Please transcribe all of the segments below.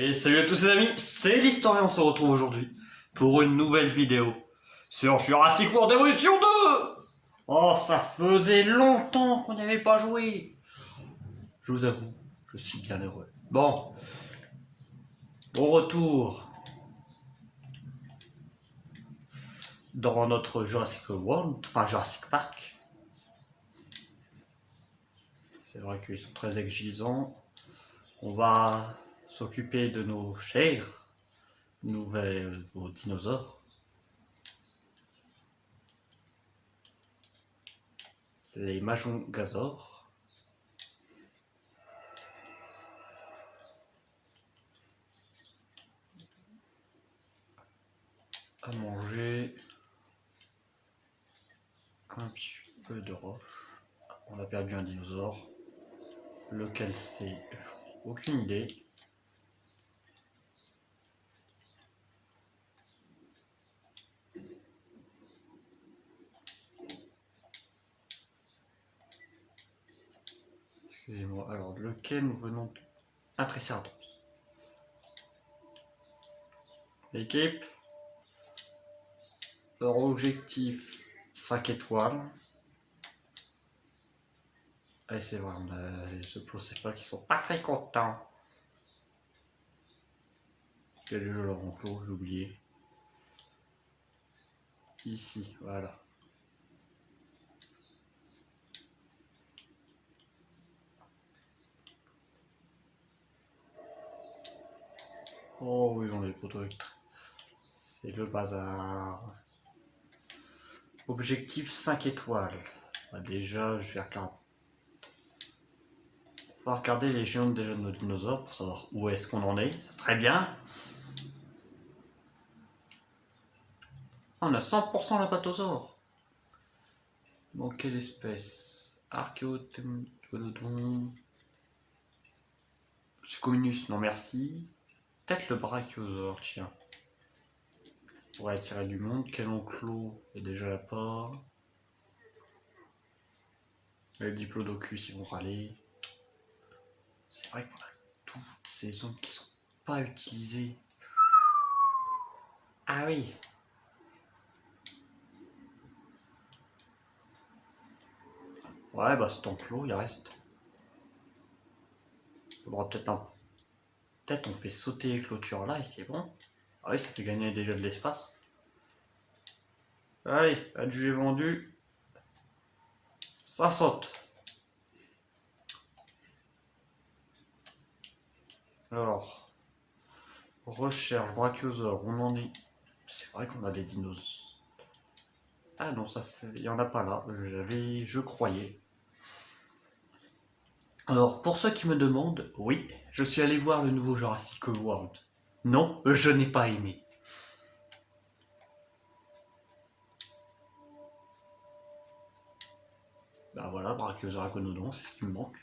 Et salut à tous les amis, c'est l'Historien, on se retrouve aujourd'hui pour une nouvelle vidéo sur Jurassic World Evolution 2. Oh, ça faisait longtemps qu'on n'y avait pas joué. Je vous avoue, je suis bien heureux. Bon, au retour dans notre Jurassic World, enfin Jurassic Park. C'est vrai qu'ils sont très exigeants. On va s'occuper de nos chers nouveaux dinosaures. Les Majungasaures. À manger un petit peu de roche. On a perdu un dinosaure. Lequel c'est? Aucune idée. Excusez-moi. Alors, lequel nous venons de... Un Triceratops. L'équipe. Leur objectif 5 étoiles. Et c'est vrai, on a les Oplocéphales qui sont pas très contents. Quel est leur enclos, j'ai oublié. Ici, voilà. Oh oui, on a les poteaux électriques. C'est le bazar. Objectif 5 étoiles. Bah déjà, je vais regarder. On va regarder les géants des jeunes dinosaures pour savoir où est-ce qu'on en est. C'est très bien. On a 100% l'apatosaure. Donc quelle espèce? Archéothémodon. Scominus, non merci. Peut-être le brachiosaure, tiens. Pour attirer du monde. Quel enclos est déjà là pas. Les diplodocus, ils vont râler. C'est vrai qu'on a toutes ces zones qui sont pas utilisées. Ah oui. Ouais, bah cet enclos, il reste. Faudra peut-être un... Peut-être on fait sauter les clôtures là et c'est bon. Ah oui, ça fait gagner déjà de l'espace. Allez, adjugé vendu. Ça saute. Alors, recherche, brachiosaure, on en est... C'est vrai qu'on a des dinos. Ah non, ça, il n'y en a pas là. Je croyais. Alors, pour ceux qui me demandent, oui, je suis allé voir le nouveau Jurassic World. Non, je n'ai pas aimé. Bah voilà, Brachiosaure Aconodon, c'est ce qui me manque.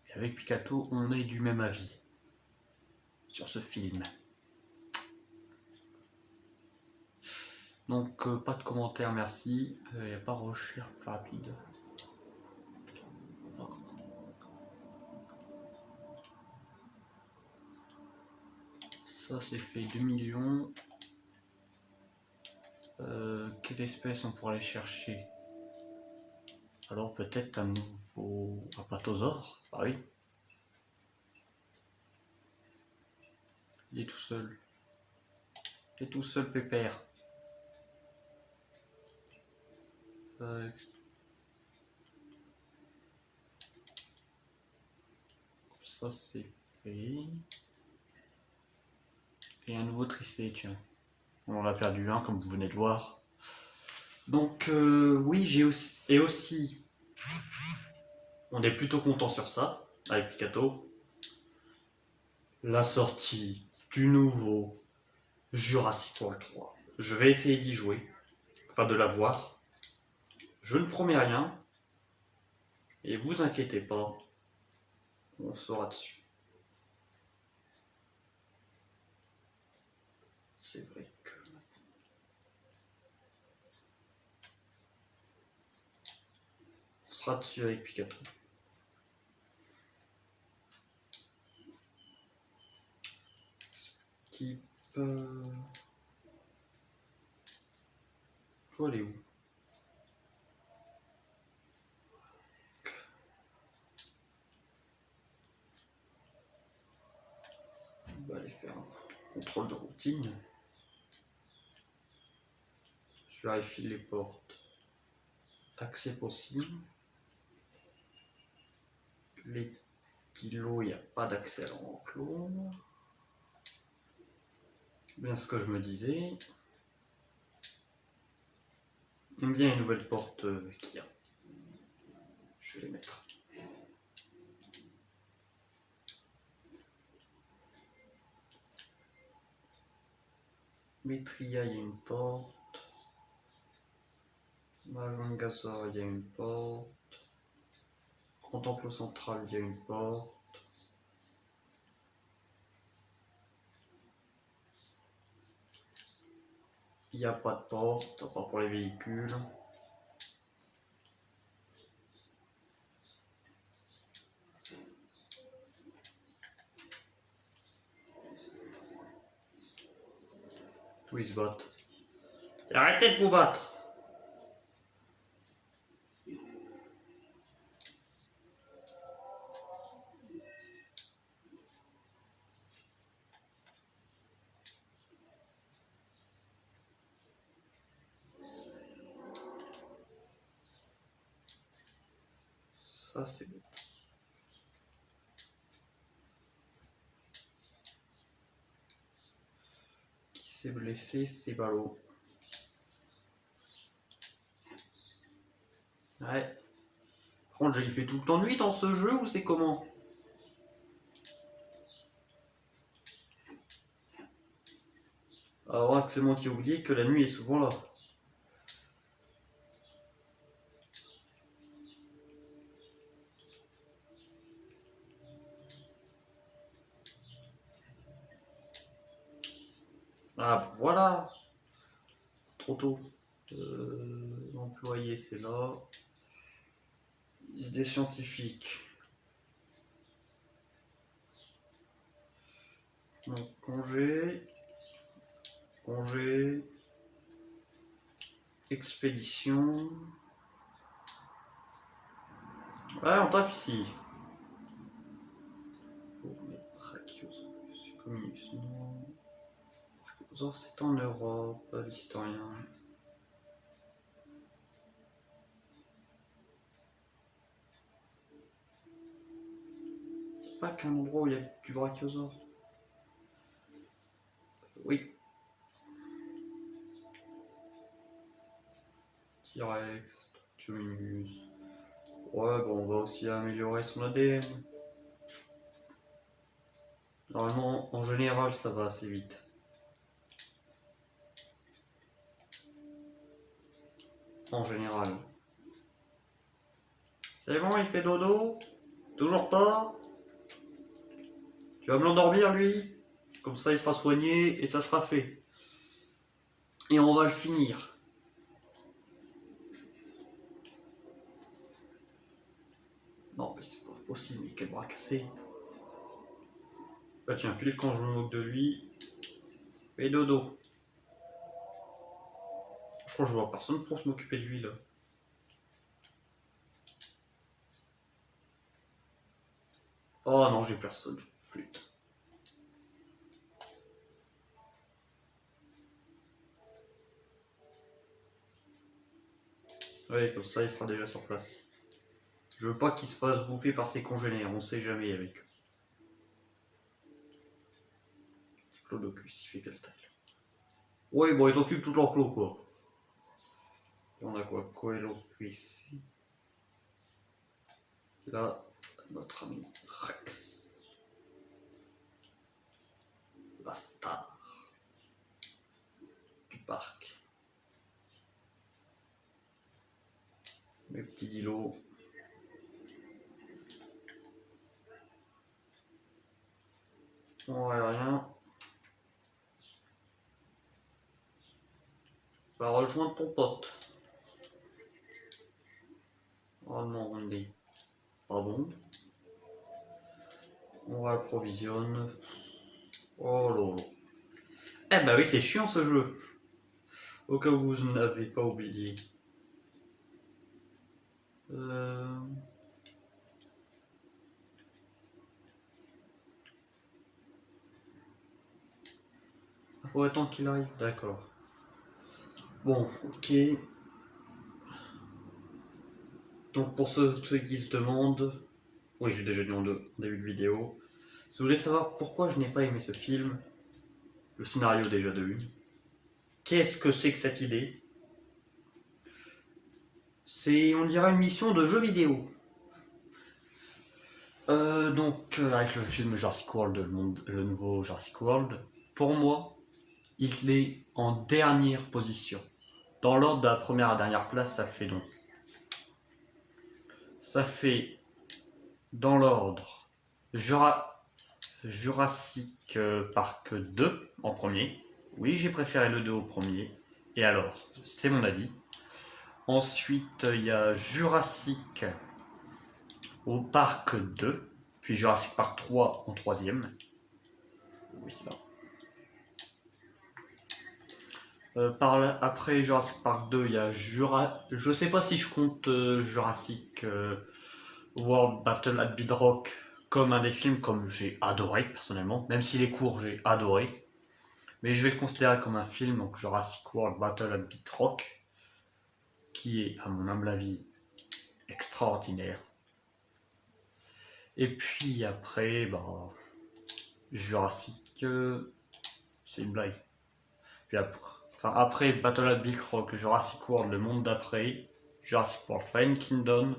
Et avec Picato, on est du même avis sur ce film. Donc, pas de commentaires, merci. Il n'y a pas de recherche plus rapide. Ça, c'est fait 2 millions. Quelle espèce on pourrait aller chercher? Alors, peut-être un nouveau apatosaure? Ah oui. Il est tout seul. Il est tout seul, pépère. Ça, c'est fait. Et un nouveau tricé, tiens. On en a perdu un, comme vous venez de voir. Donc, oui, j'ai aussi... Et aussi... On est plutôt content sur ça, avec Picato. La sortie du nouveau Jurassic World 3. Je vais essayer d'y jouer. Enfin, de la voir. Je ne promets rien. Et vous inquiétez pas. On sera dessus. C'est vrai que... On sera dessus avec Picato. type... Je dois aller où? On va aller faire un contrôle de routine. Je vérifie les portes. Accès possible. Les kilos, il n'y a pas d'accès à l'enclos. Bien ce que je me disais. J'aime bien les nouvelles portes qu'il y a. Je vais les mettre. Maitria, il y a une porte. Majongazor, il y a une porte. Contemple central, il y a une porte. Il n'y a pas de porte, à part pour les véhicules. Où ils se battent. Arrêtez de vous battre! Ça c'est bon. Qui s'est blessé, c'est ballot. Ouais. Par contre, il fait tout le temps nuit dans ce jeu ou c'est comment? Alors que c'est moi qui ai oublié que la nuit est souvent là. Ah voilà. Trop tôt. L'employé c'est là. Des scientifiques. Donc congé. Congé. Expédition. Ouais, on taffe ici. Pour les Brachiosaurus. Communus, non. Brachiosaurus, c'est en Europe, l'historien. C'est pas qu'un endroit où il y a du brachiosaure. Oui. T-Rex, Tumingus. Ouais, bon, on va aussi améliorer son ADN. Normalement, en général, ça va assez vite. En général. C'est bon, il fait dodo? Toujours pas? Tu vas me l'endormir, lui? Comme ça, il sera soigné et ça sera fait. Et on va le finir. Non, mais c'est pas possible, mais quel bras cassé. Bah tiens, pile quand je me moque de lui. Fais dodo. Je crois que je vois personne pour se m'occuper de lui, là. Oh non, j'ai personne. Flûte. Ouais, comme ça, il sera déjà sur place. Je veux pas qu'il se fasse bouffer par ses congénères, on sait jamais avec eux. Diplodocus, il fait quelle taille? Ouais, bon, ils t'occupent tout l'enclos, quoi. Et on a quoi? Coelho Suisse. Là, notre ami Rex. La star du parc. Mes petits dilos. On va rien. Va rejoindre ton pote. Oh non, on dit. Pas bon. On réapprovisionne. Oh lolo. Eh bah oui, c'est chiant ce jeu. Au cas où vous n'avez pas oublié. Faut attendre qu'il arrive, d'accord. Bon, ok. Donc pour ceux qui se demandent, oui j'ai déjà dit en début de vidéo, si vous voulez savoir pourquoi je n'ai pas aimé ce film, le scénario déjà de une, qu'est-ce que c'est que cette idée? C'est, on dirait, une mission de jeu vidéo. Avec le film Jurassic World, le nouveau Jurassic World, pour moi, il est en dernière position. Dans l'ordre de la première à dernière place, ça fait dans l'ordre Jurassic Park 2 en premier. Oui, j'ai préféré le 2 au premier. Et alors, c'est mon avis. Ensuite, il y a Jurassic au Parc 2, puis Jurassic Park 3 en troisième. Oui, c'est là. Après Jurassic Park 2, il y a Je sais pas si je compte Jurassic World Battle at Bedrock comme un des films comme j'ai adoré personnellement, même s'il est court, j'ai adoré. Mais je vais le considérer comme un film, donc Jurassic World Battle at Bedrock, qui est, à mon humble avis, extraordinaire. Et puis après, Jurassic, c'est une blague. Puis après Battle at Big Rock, Jurassic World, le monde d'après, Jurassic World Fallen Kingdom,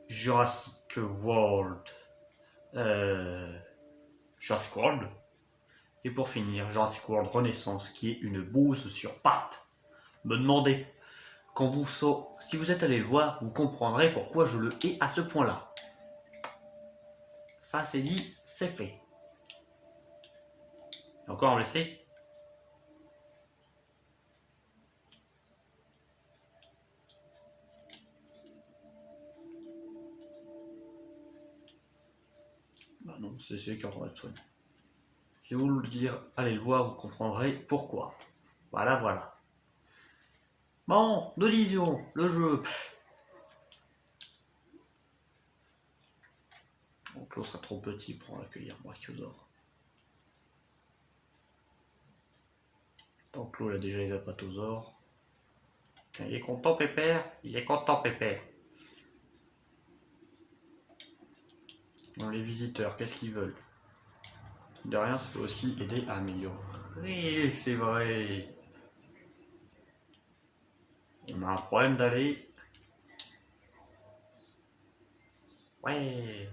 Jurassic World, Jurassic World, et pour finir, Jurassic World Renaissance, qui est une bouse sur pattes. Me demandez, si vous êtes allé le voir, vous comprendrez pourquoi je le hais à ce point-là. Ça c'est dit, c'est fait. Et encore un blessé? Bah non, c'est celui qui est en train d'être soigné. Si vous le dire, allez le voir, vous comprendrez pourquoi. Voilà, voilà. Bon, nous disions, le jeu. L'enclos sera trop petit pour accueillir Brachiosaure. L'enclos, il a déjà les apatosaures. Il est content, Pépère. Il est content, Pépère. Bon, les visiteurs, qu'est-ce qu'ils veulent? De rien, ça peut aussi aider à améliorer. Oui, c'est vrai. On a un problème d'aller. Ouais.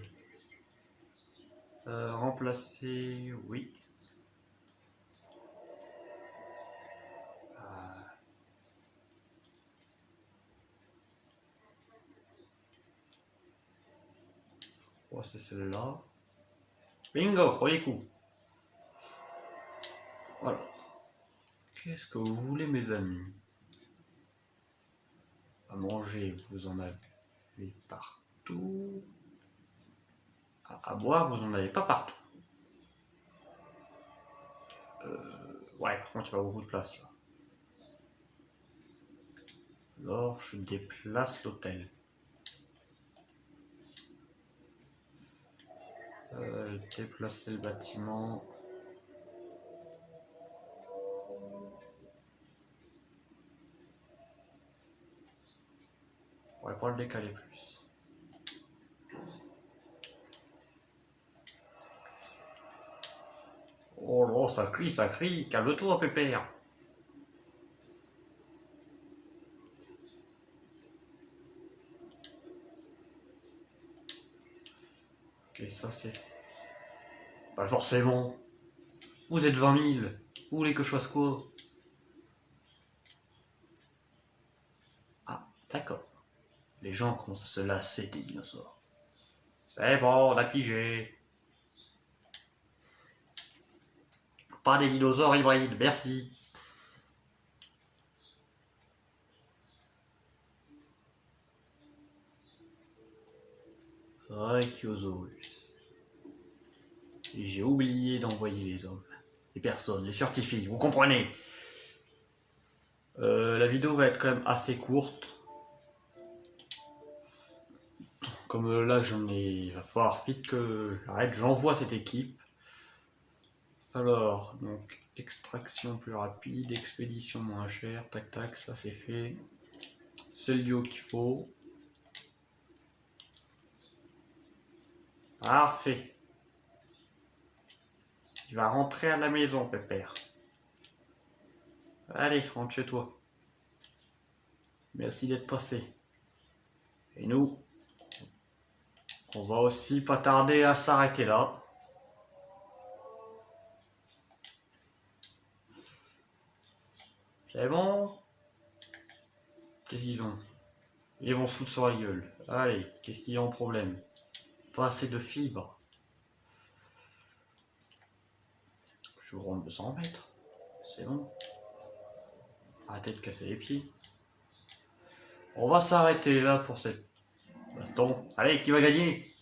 Remplacer, oui. Oh, c'est celle-là. Bingo, premier coup. Alors, qu'est-ce que vous voulez, mes amis? À manger, vous en avez partout. À boire, vous en avez pas partout. Ouais, par contre, il n'y a pas beaucoup de place là. Alors, je déplace l'hôtel. Déplacer le bâtiment. On pourrait pas le décaler plus. Oh là, ça crie, calme-toi, Pépère. Ok, ça c'est... Pas forcément. Vous êtes 20 000. Vous voulez que je fasse quoi? Ah, d'accord. Les gens commencent à se lasser des dinosaures. C'est bon, on a pigé. Pas des dinosaures hybrides, merci. Brachiosaurus. Et j'ai oublié d'envoyer les hommes. les personnes, les scientifiques, vous comprenez. La vidéo va être quand même assez courte. Comme là, il va falloir vite que j'arrête, j'envoie cette équipe. Alors, donc, extraction plus rapide, expédition moins chère, tac tac, ça c'est fait. C'est le duo qu'il faut. Parfait. Tu vas rentrer à la maison, pépère. Allez, rentre chez toi. Merci d'être passé. Et nous, on va aussi pas tarder à s'arrêter là. C'est bon? Qu'est-ce qu'ils ont? Ils vont se foutre sur la gueule. Allez, qu'est-ce qu'il y a en problème? Pas assez de fibres. Je vous rentre 200 mètres. C'est bon. Arrêtez de casser les pieds. On va s'arrêter là pour cette... Attends, allez, qui va gagner?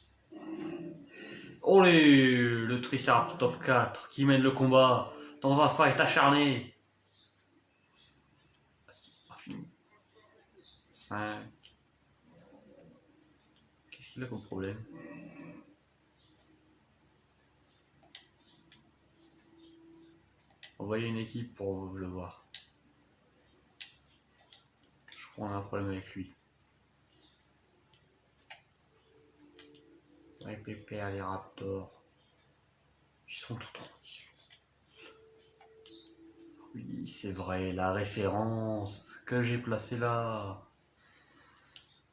Olé, le Triceratops top 4 qui mène le combat dans un fight acharné. 5. Qu'est-ce qu'il a comme problème? Envoyez une équipe pour le voir. Je crois qu'on a un problème avec lui. Ouais, pépère, les raptors. Ils sont tout tranquilles. Oui, c'est vrai, la référence que j'ai placée là.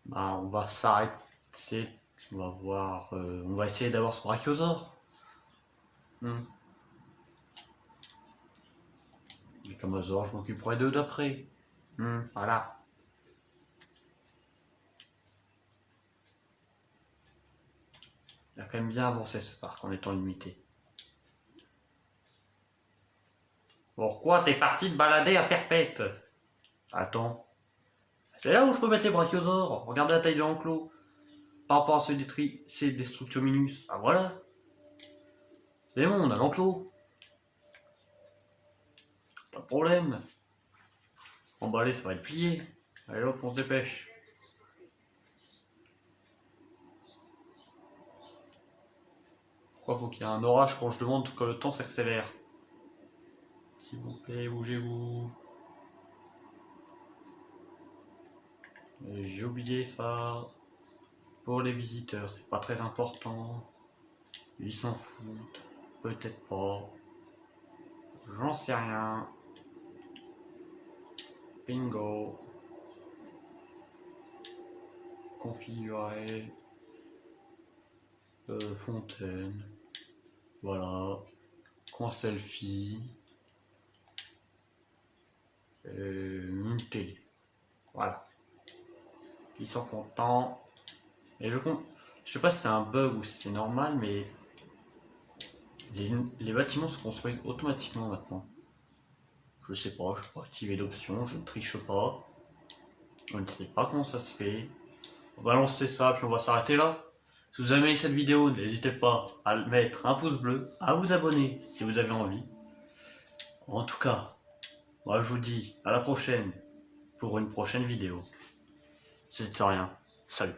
Bah, on va s'arrêter. On va voir. On va essayer d'avoir ce brachiosaure. Les Camazors, je m'occuperai d'eux d'après. Voilà. Il a quand même bien avancé ce parc en étant limité. Pourquoi t'es parti te balader à perpète? Attends. C'est là où je peux mettre les brachiosaures. Regardez la taille de l'enclos. Par rapport à ceux des Structominus. Ah voilà. C'est bon, on a l'enclos. Pas de problème. Emballé, ça va être plié. Allez hop, on se dépêche. Pourquoi faut qu'il y ait un orage quand je demande que le temps s'accélère? S'il vous plaît, bougez-vous. J'ai oublié ça. Pour les visiteurs, c'est pas très important. Ils s'en foutent. Peut-être pas. J'en sais rien. Bingo. Configurer. Fontaine. Voilà. Coin selfie. Une télé. Voilà. Ils sont contents. Et je sais pas si c'est un bug ou si c'est normal, mais les bâtiments se construisent automatiquement maintenant. Je sais pas, je peux activer l'option, je ne triche pas. Je ne sais pas comment ça se fait. On va lancer ça, puis on va s'arrêter là. Si vous avez aimé cette vidéo, n'hésitez pas à mettre un pouce bleu, à vous abonner si vous avez envie. En tout cas, moi je vous dis à la prochaine pour une prochaine vidéo. C'est rien. Salut.